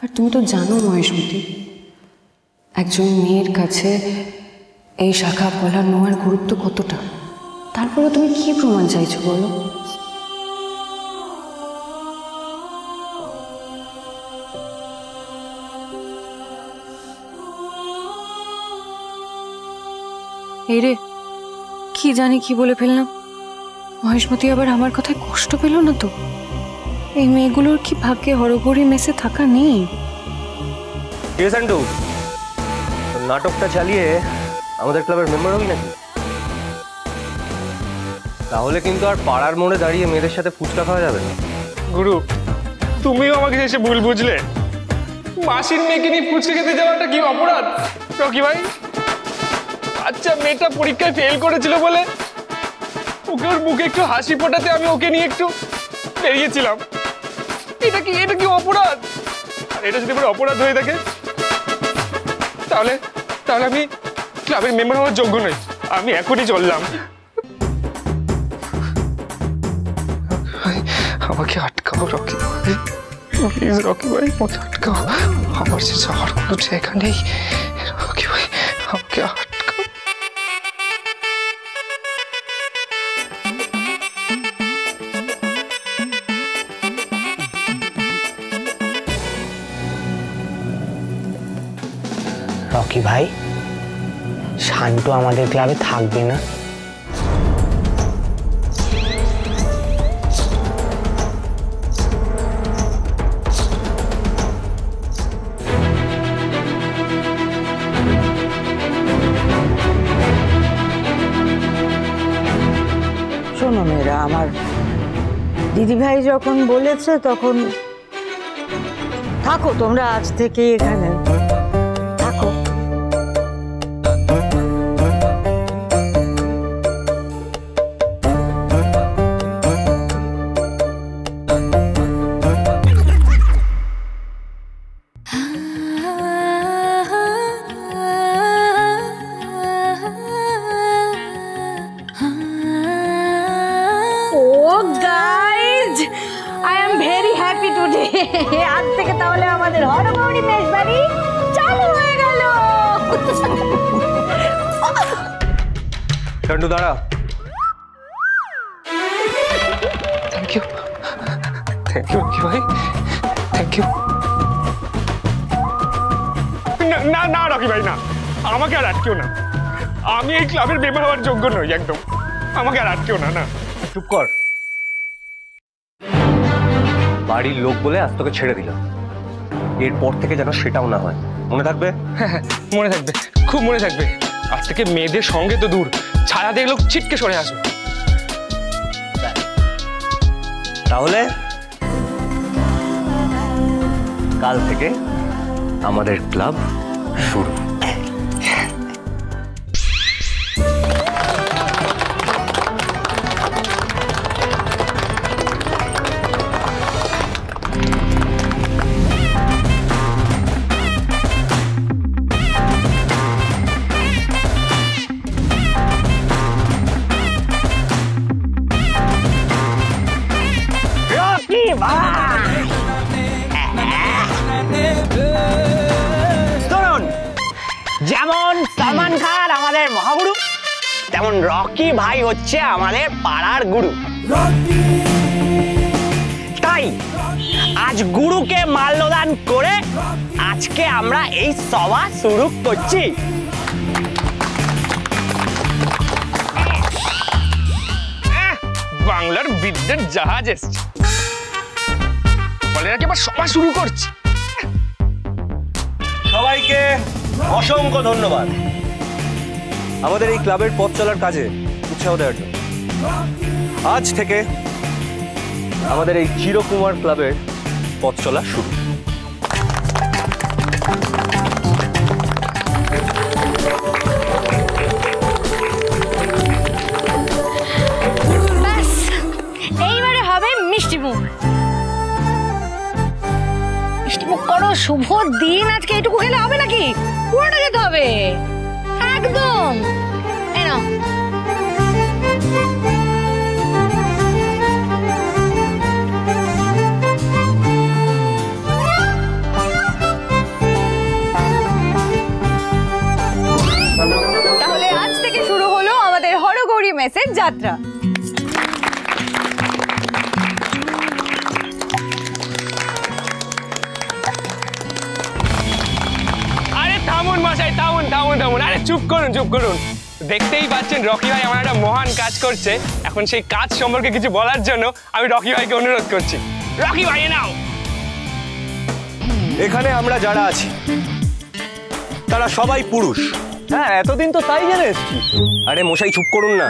আর তুমি তো জানো মহেশমতি, একজন মেয়ের কাছে এই শাখা পলা নোয়ার গুরুত্ব কতটা। তারপরে তুমি কি প্রমাণ চাইছো বলো? এই রে, কি জানি কি বলে ফেললাম। মহেশমতি আবার আমার কথায় কষ্ট পেল না তো? এই মেয়েগুলোর কি ভাগ্যে হরগৌরী মেসে থাকা নেই? নাটকটা চালিয়ে আমাদের ক্লাবের মেম্বার হবি নাকি? তাহলে কিন্তু আর পাড়ার মোড়ে দাঁড়িয়ে মেয়েদের সাথে ফুচকা খাওয়া যাবে না। গুরু, তুমিও আমাকে এসে ভুল বুঝলে। মাসির মেয়েকে নিয়ে ফুচকা খেতে যাওয়াটা কি অপরাধ রকি ভাই? আচ্ছা, মেয়েটা পরীক্ষায় ফেল করেছিল বলে ওকে ওর মুখে একটু হাসি ফোটাতে আমি ওকে নিয়ে একটু বেরিয়েছিলাম। এটা কি অপরাধ? আর এটা যদি আমার অপরাধ হয়ে থাকে তাহলে আমি ক্লাবের মেম্বার হওয়ার যোগ্য নই। আমি এখনই চললাম। আমাকে আটকাও রকি ভাই, প্লিজ রকি ভাই, আমাকে আটকাও। আমার যে যাওয়ার কোনো জায়গা নেই। রকি ভাই, আমাকে আটকাও। রকি ভাই, শান্ত আমাদের ক্লাবে থাকবে না? শোনো মেয়েরা, আমার দিদিভাই যখন বলেছে তখন থাকো তোমরা আজ থেকে এখানে থাকো। আজ থেকে তাহলে আমাদের হরগৌরী মেশবাড়ি চালু হয়ে গেল। চন্ডু দাঁড়া। থ্যাংক ইউ রকি ভাই, থ্যাংক ইউ। না না রকি ভাই, না, আমাকে আর আটকেও না। আমি এই ক্লাবের মেম্বার হওয়ার যোগ্য নই একদম। আমাকে আর আটকেও না। না, চুপ কর। বাড়ির লোক বলে আজ তোকে ছেড়ে দিলাম, এরপর থেকে যেন সেটাও না হয়। মনে থাকবে? হ্যাঁ, মনে থাকবে, খুব মনে থাকবে। আজ থেকে মেয়েদের সঙ্গে তো দূর, ছায়া দেখলেও ছিটকে সরে আসো। তাহলে কাল থেকে আমাদের ক্লাব শুরু। যেমন সালমান খান আমাদের মহাগুরু, তেমন রকি ভাই হচ্ছে আমাদের পাড়ার গুরু। তাই আজ গুরুকে মাল্যদান করে আজকে আমরা এই সভা শুরু করছি। বাংলার বিদ্যের জাহাজ এসছে বলে নাকি আবার সভা শুরু করছি। সবাইকে অসংখ্য ধন্যবাদ আমাদের এই ক্লাবের পথ চলার কাজে উৎসাহ দেওয়ার জন্য। আজ থেকে আমাদের এই চিরকুমার ক্লাবের পথ চলা শুরু। এইবারে হবে মিষ্টিমুখ। মিষ্টিমুখ করো, শুভ দিন। আজকে এইটুকু খেলে হবে নাকি? পুরোটা খেতে হবে একদম। এই নাও। মেসের যাত্রা। আরে থামুন মশাই, থামুন থামুন থামুন, আরে চুপ করুন চুপ করুন। দেখতেই পাচ্ছেন রকি ভাই আমার একটা মহান কাজ করছে, এখন সেই কাজ সম্পর্কে কিছু বলার জন্য আমি রকি ভাইকে অনুরোধ করছি। রকি ভাই নাও। এখানে আমরা যারা আছি তারা সবাই পুরুষ। হ্যাঁ, এতদিন তো তাই জেনে এসছি। আরে মশাই চুপ করুন না,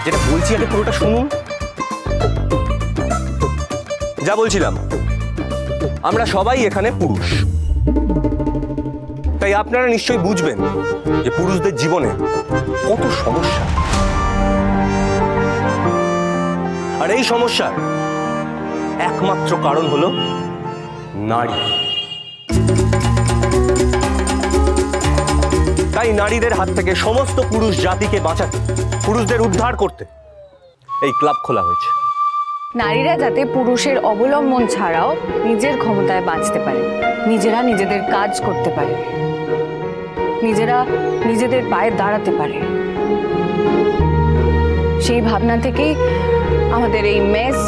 যেটা বলছি আগে পুরোটা শুনুন। যা বলছিলাম, আমরা সবাই এখানে পুরুষ, তাই আপনারা নিশ্চয়ই বুঝবেন যে পুরুষদের জীবনে কত সমস্যা। আর এই সমস্যার একমাত্র কারণ হলো নারী। তাই নারীদের হাত থেকে সমস্ত পুরুষ জাতিকে বাঁচাতে, পুরুষদের উদ্ধার করতে এই ক্লাব খোলা হয়েছে। নারীরা যাতে পুরুষের অবলম্বন ছাড়াও নিজের ক্ষমতায় বাঁচতে পারে, নিজেরা নিজেদের কাজ করতে পারে, নিজেরা নিজেদের পায়ে দাঁড়াতে পারে, সেই ভাবনা থেকেই আমাদের এই মেস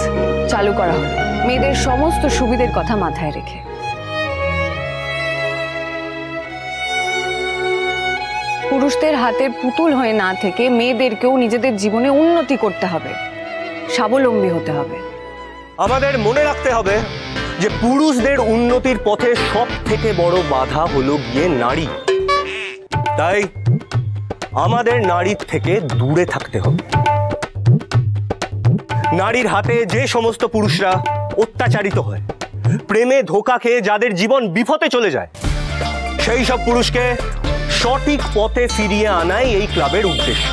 চালু করা হলো, মেয়েদের সমস্ত সুবিধার কথা মাথায় রেখে। পুরুষদের হাতের পুতুল হয়ে না থেকে মেয়েদেরকেও নিজেদের জীবনে উন্নতি করতে হবে, স্বাবলম্বী হতে হবে। আমাদের মনে রাখতে হবে যে পুরুষদের উন্নতির পথে সব থেকে বড় বাধা হলো গিয়ে নারী। তাই আমাদের নারীর থেকে দূরে থাকতে হবে। নারীর হাতে যে সমস্ত পুরুষরা অত্যাচারিত হয়, প্রেমে ধোঁকা খেয়ে যাদের জীবন বিপথে চলে যায়, সেই সব পুরুষকে সঠিক পথে ফিরিয়ে আনাই এই ক্লাবের উদ্দেশ্য।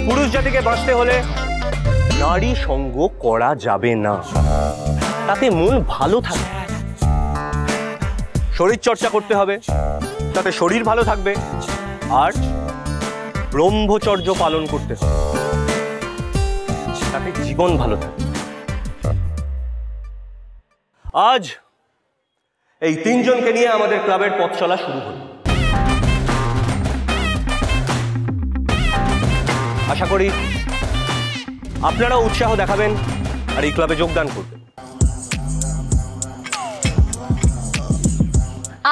পুরুষ জাতিকে বাঁচতে হলে নারী সঙ্গ করা যাবে না, তাতে মন ভালো থাকে। শরীর চর্চা করতে হবে, তাতে শরীর ভালো থাকবে, আর ব্রহ্মচর্য পালন করতে হবে, তাতে জীবন ভালো থাকবে। আজ এই তিনজনকে নিয়ে আমাদের ক্লাবের পথ চলা শুরু হলো। আশা করি আপনারাও উৎসাহ দেখাবেন আর এই ক্লাবে যোগদান করবেন।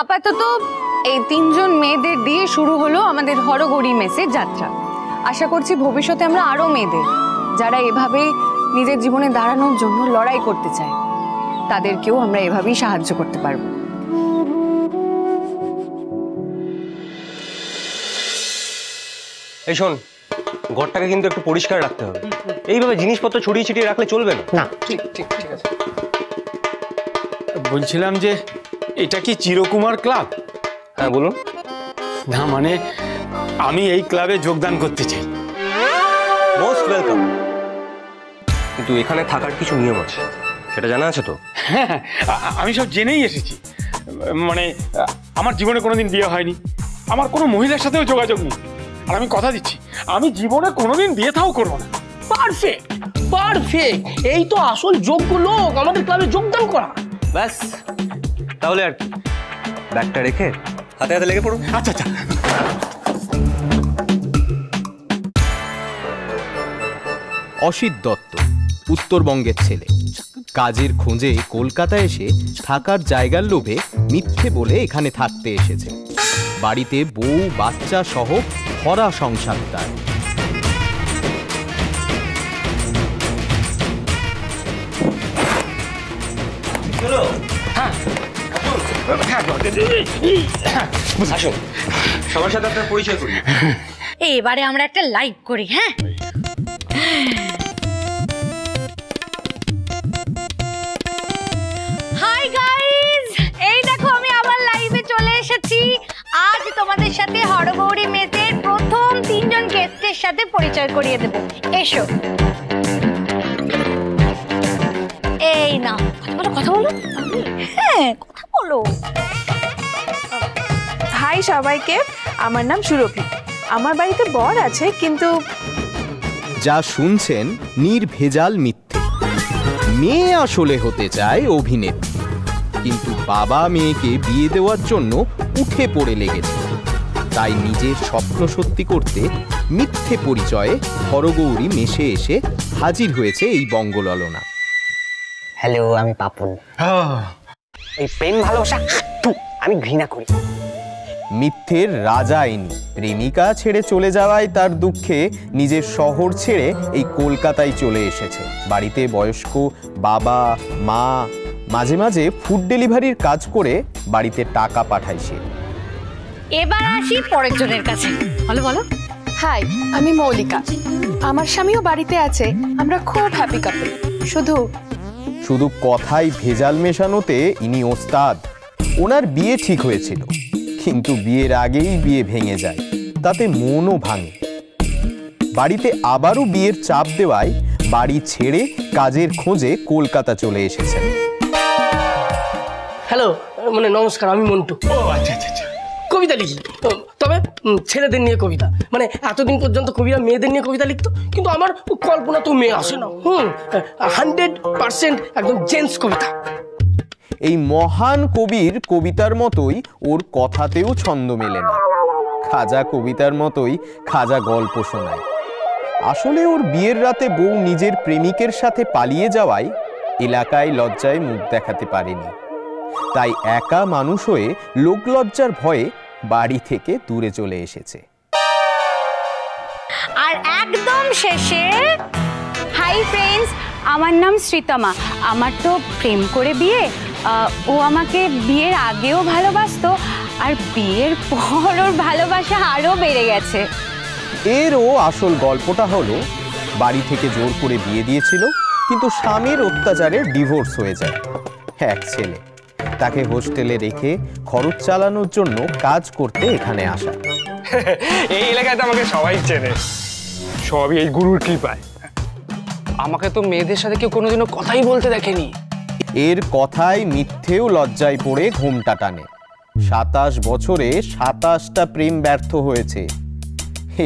আপাতত এই তিনজন মেয়েদের দিয়ে শুরু হলো আমাদের হরগৌরী মেসের যাত্রা। আশা করছি ভবিষ্যতে আমরা আরো মেয়েদের যারা এভাবে নিজের জীবনে দাঁড়ানোর জন্য লড়াই করতে চায়, তাদেরকেও আমরা এভাবেই সাহায্য করতে পারবো। এই শোন, ঘরটাকে কিন্তু একটু পরিষ্কার রাখতে হবে। এইভাবে জিনিসপত্র ছড়িয়ে ছিটিয়ে রাখলে চলবে না। না, ঠিক ঠিক ঠিক আছে। বলছিলাম যে এটা কি চিরকুমার ক্লাব? হ্যাঁ বলুন। না মানে আমি এই ক্লাবে যোগদান করতে চাই। Most welcome. কিন্তু এখানে থাকার কিছু নিয়ম আছে, সেটা জানা আছে তো? হ্যাঁ, আমি সব জেনেই এসেছি। মানে আমার জীবনে কোনোদিন বিয়ে হয়নি, আমার কোনো মহিলার সাথেও যোগাযোগ নেই, আর আমি কথা দিচ্ছি আমি জীবনে কোনোদিন বিয়ে থাও করবো না। পারফেক্ট পারফেক্ট, এই তো আসল যোগ্য লোক আমাদের ক্লাবে যোগদান করা। ব্যাস, তাহলে আর কি, ব্যাগটা রেখে হাতে হাতে লেগে পড়ুন। আচ্ছা আচ্ছা। অসিত দত্ত উত্তরবঙ্গের ছেলে, কাজের খোঁজে কলকাতা এসে থাকার জায়গার লোভে মিথ্যে বলে এখানে থাকতে এসেছে। বাড়িতে বউ বাচ্চা সহ ভরা সংসার তার। আসুন, সবার সাথে আপনার পরিচয় করি। এবারে আমরা একটা লাইভ করি। হ্যাঁ, হাই গাইস, এই দেখো আমি আবার লাইভে চলে এসেছি। আজ তোমাদের সাথে হরগৌরী মেসের প্রথম তিনজন গেস্টের সাথে পরিচয় করিয়ে দেব। এসো। এই না, কথা বলো। হ্যাঁ, কথা বলো। হাই সবাইকে, আমার নাম সুরভি। আমার বাড়িতে বর আছে, কিন্তু যা শুনছেন নির্ভেজাল মিথ্যে। মেয়ে আসলে হতে চায় অভিনেত্রী, কিন্তু বাবা মেয়েকে বিয়ে দেওয়ার জন্য উঠে পড়ে লেগেছে। তাই নিজের স্বপ্ন সত্যি করতে মিথ্যে পরিচয়ে হরগৌরী মেশে এসে হাজির হয়েছে এই বঙ্গললনা। হ্যালো, আমি পাপন। এই প্রেম ভালোবাসা আমি ঘৃণা করি। মিথ্যের রাজা ইনি। প্রেমিকা ছেড়ে চলে যাওয়ায় তার দুঃখে নিজের শহর ছেড়ে এই কলকাতায় চলে এসেছে। বাড়িতে বয়স্ক বাবা মা, মাঝে মাঝে ফুড ডেলিভারির কাজ করে বাড়িতে টাকা পাঠায় সে। এবার আসি পরের জনের কাছে। বলো বলো। হাই, আমি মৌলিকা। আমার স্বামীও বাড়িতে আছে। আমরা খুব হ্যাপি কাপল। শুধু কথায় ভেজাল মেশানোতে ইনি ওস্তাদ। ওনার বিয়ে ঠিক হয়েছিল, কিন্তু বিয়ের আগেই বিয়ে ভেঙে যায়, তাতে মনও ভাঙে। বাড়িতে আবারও বিয়ের চাপ দেওয়ায় বাড়ি ছেড়ে কাজের খোঁজে কলকাতা চলে এসেছেন। হ্যালো, মানে নমস্কার, আমি মন্টু। ও আচ্ছা আচ্ছা আচ্ছা। কবিতা লিখি, তবে ছেলেদের নিয়ে কবিতা। মানে এতদিন পর্যন্ত কবিরা মেয়েদের নিয়ে কবিতা লিখতো, কিন্তু আমার কল্পনা তো মেয়ে আসে না। 100% একদম জেন্টস কবিতা। এই মহান কবির কবিতার মতোই ওর কথাতেও ছন্দ মেলে না। খাজা কবিতার মতোই খাজা গল্প শোনায়। আসলে ওর বিয়ের রাতে বউ নিজের প্রেমিকের সাথে পালিয়ে যাওয়ায় এলাকায় লজ্জায় মুখ দেখাতে পারেনি। তাই একা মানুষ হয়ে লোকলজ্জার ভয়ে বাড়ি থেকে দূরে চলে এসেছে। আর একদম শেষে, হাই ফ্রেন্ডস, আমার নাম শ্রীতমা। আমার তো প্রেম করে বিয়ে। ও আমাকে বিয়ের আগেও ভালোবাসতো, আর বিয়ের পর ওর ভালোবাসা আরও বেড়ে গেছে। এরও আসল গল্পটা হলো, বাড়ি থেকে জোর করে বিয়ে দিয়েছিল, কিন্তু স্বামীর অত্যাচারে ডিভোর্স হয়ে যায়। এক ছেলে, তাকে হোস্টেলে রেখে খরচ চালানোর জন্য কাজ করতে এখানে আসা। এই এলাকায় তো আমাকে সবাই চেনে, সবই এই গুরুর কৃপায়। আমাকে তো মেয়েদের সাথে কেউ কোনোদিনও কথাই বলতে দেখেনি। এর কথায় মিথ্যেও লজ্জায় পড়ে ঘোমটা টানে। 27 বছরে 27টা প্রেম ব্যর্থ হয়েছে।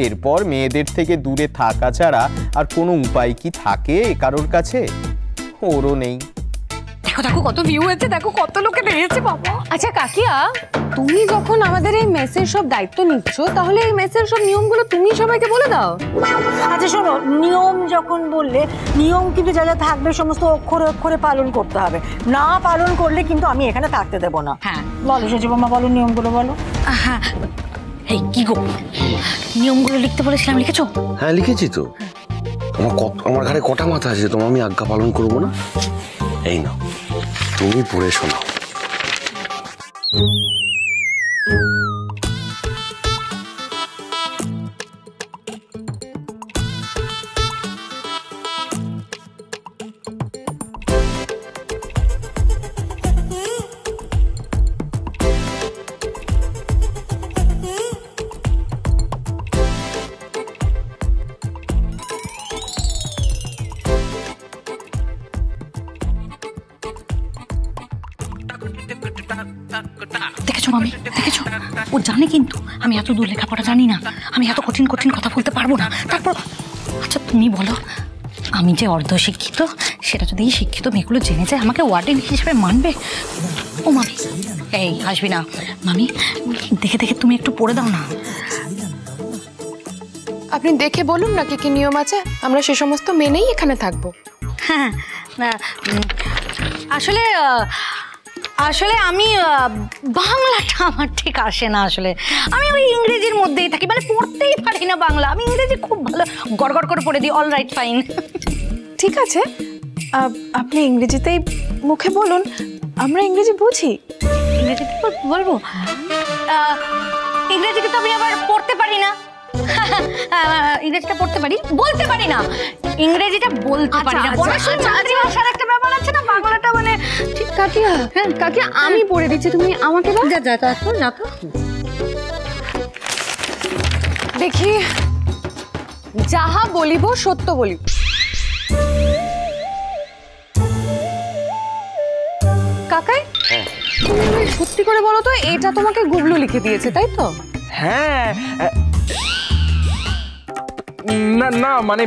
এরপর মেয়েদের থেকে দূরে থাকা ছাড়া আর কোনো উপায় কি থাকে কারোর কাছে? ওরও নেই। দেখো দেখো কত ভিউ হয়েছে, দেখো কত লোকে দেখেছে বাবা। আচ্ছা কাকিয়া, তুমি যখন আমাদের এই মেসের সব দায়িত্ব নিচ্ছ, তাহলে এই মেসের সব নিয়মগুলো তুমি সবাইকে বলে দাও। আচ্ছা শোনো, নিয়ম যখন বললে, নিয়ম কিন্তু যা যা থাকবে সমস্ত অক্ষরে অক্ষরে পালন করতে হবে। না পালন করলে কিন্তু আমি এখানে থাকতে দেবো না। হ্যাঁ বলো সচিবাম্মা, বলো নিয়মগুলো বলো। হ্যাঁ, এই কি গো, নিয়মগুলো লিখতে বলেছিলাম, লিখেছো? হ্যাঁ লিখেছি তো। আমার ঘরে কটা মাথা আছে, তোমার আমি আজ্ঞা পালন করবো না? এই নাও, তুমি পড়ে শোনাও। দেখেছো মামি, দেখেছো? ও জানে কিন্তু আমি এত দূর লেখাপড়া জানি না, আমি এত কঠিন কঠিন কথা বলতে পারবো না। তারপর আচ্ছা তুমি বলো, আমি যে অর্ধশিক্ষিত, সেটা যদি এই শিক্ষিত মেয়েগুলো জেনে যায়, আমাকে ওয়ার্ডেন হিসেবে মানবে? ও মামি, এই আসবি না মামি, দেখে দেখে তুমি একটু পড়ে দাও না। আপনি দেখে বলুন না কি কি নিয়ম আছে, আমরা সে সমস্ত মেনেই এখানে থাকবো। হ্যাঁ, আসলে আসলে আমি বাংলাটা আমার ঠিক আসে না। আসলে আমি ওই ইংরেজির মধ্যেই থাকি, মানে পড়তেই পারি না বাংলা। আমি ইংরেজি খুব ভালো গড়গড় করে পড়ে দিই। All right, fine. ঠিক আছে, আপনি ইংরেজিতেই মুখে বলুন, আমরা ইংরেজি বুঝি। ইংরেজিতে বলবো? ইংরেজিতে তো আমি আবার পড়তে পারি না। ইংরেজিটা পড়তে পারি, বলতে পারি না। ইংরেজিটা বলতে পারি না। ভাষার একটা ব্যাপার আছে না, বাংলাটা মানে ঠিক। কাকিয়া, হ্যাঁ কাকিয়া, আমি পড়ে দিচ্ছি, তুমি আমাকে দাও। যা তো দেখি, যাহা বলিব সত্য বলিব। কাকাই, তুমি সত্যি করে বলো তো, এটা তোমাকে গুবলু লিখে দিয়েছে তাই তো? হ্যাঁ, না না, মানে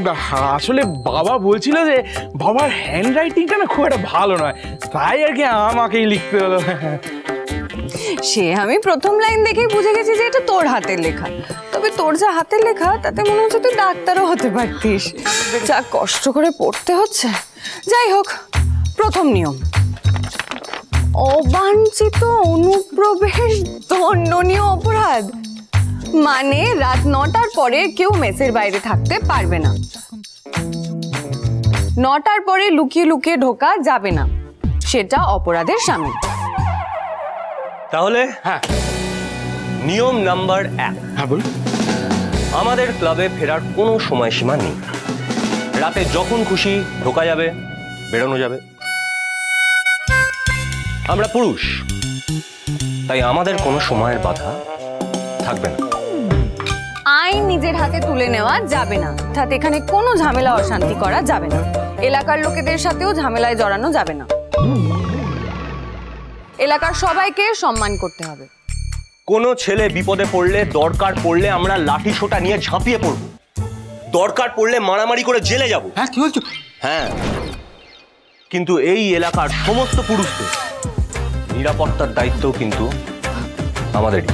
আসলে বাবা বলছিল যে বাবার হ্যান্ড রাইটিংটা না খুব একটা ভালো নয়, তাই আর কি আমাকেই লিখতে হলো। সে আমি প্রথম লাইন দেখেই বুঝে গেছি যে এটা তোর হাতের লেখা। তবে তোর যা হাতের লেখা তাতে মনে হচ্ছে তুই ডাক্তারও হতে পারতিস। যা কষ্ট করে পড়তে হচ্ছে। যাই হোক, প্রথম নিয়ম, অবাঞ্ছিত অনুপ্রবেশ দণ্ডনীয় অপরাধ। মানে রাত 9টার পরে কেউ মেসের বাইরে থাকতে পারবে না। 9টার পরে লুকিয়ে লুকিয়ে ঢোকা যাবে না, সেটা অপরাধের শামিল। তাহলে হ্যাঁ নিয়ম নাম্বার 1, হ্যাঁ বল। আমাদের ক্লাবে ফেরার কোনো সময়সীমা নেই। রাতে যখন খুশি ঢোকা যাবে, বেরোনো যাবে। আমরা পুরুষ, তাই আমাদের কোনো সময়ের বাধা থাকবে না। আইন নিজের হাতে তুলে নেওয়া যাবে না, অর্থাৎ এখানে কোনো ঝামেলা অশান্তি করা যাবে না। এলাকার লোকেদের সাথেও ঝামেলায় জড়ানো যাবে না। এলাকার সবাইকে সম্মান করতে হবে। কোনো ছেলে বিপদে পড়লে, দরকার পড়লে আমরা লাঠি সোটা নিয়ে ঝাঁপিয়ে পড়ব। দরকার পড়লে মারামারি করে জেলে যাব। হ্যাঁ কি বলছো? হ্যাঁ, কিন্তু এই এলাকার সমস্ত পুরুষদের নিরাপত্তার দায়িত্বও কিন্তু আমাদেরই।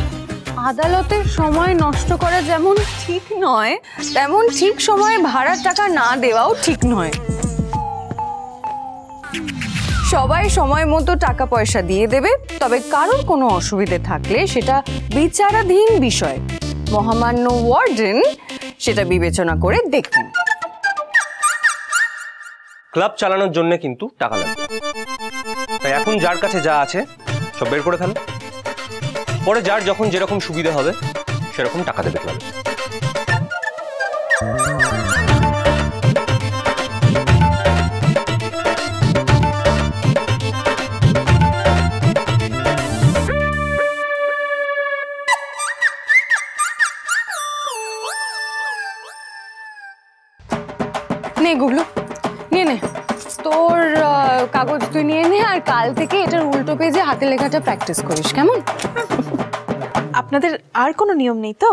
আদালতের সময় নষ্ট করা যেমন ঠিক নয়, তেমন ঠিক সময়ে ভাড়ার টাকা না দেওয়াও ঠিক নয়। সবাই সময় মতো টাকা পয়সা দিয়ে দেবে, তবে কারোর কোনো অসুবিধে থাকলে সেটা বিচারাধীন বিষয়। মহামান্য ওয়ার্ডেন সেটা বিবেচনা করে দেখবেন। ক্লাব চালানোর জন্য কিন্তু টাকা লাগবে, তাই এখন যার কাছে যা আছে সব বের করে ফেলো। পরে যার যখন যেরকম সুবিধা হবে সেরকম টাকা দেবে ক্লাবে। নে গুগলু, নিয়ে নে তোর কাগজ, তুই নিয়ে নে। আর কাল থেকে এটার উল্টো পেজে হাতের লেখাটা প্র্যাকটিস করিস, কেমন? আপনাদের আর কোনো নিয়ম নেই তো?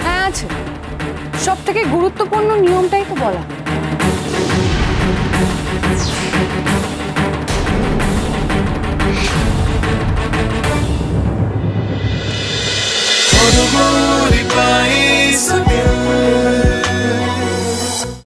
হ্যাঁ আছে, সব থেকে গুরুত্বপূর্ণ নিয়মটাই তো বলা।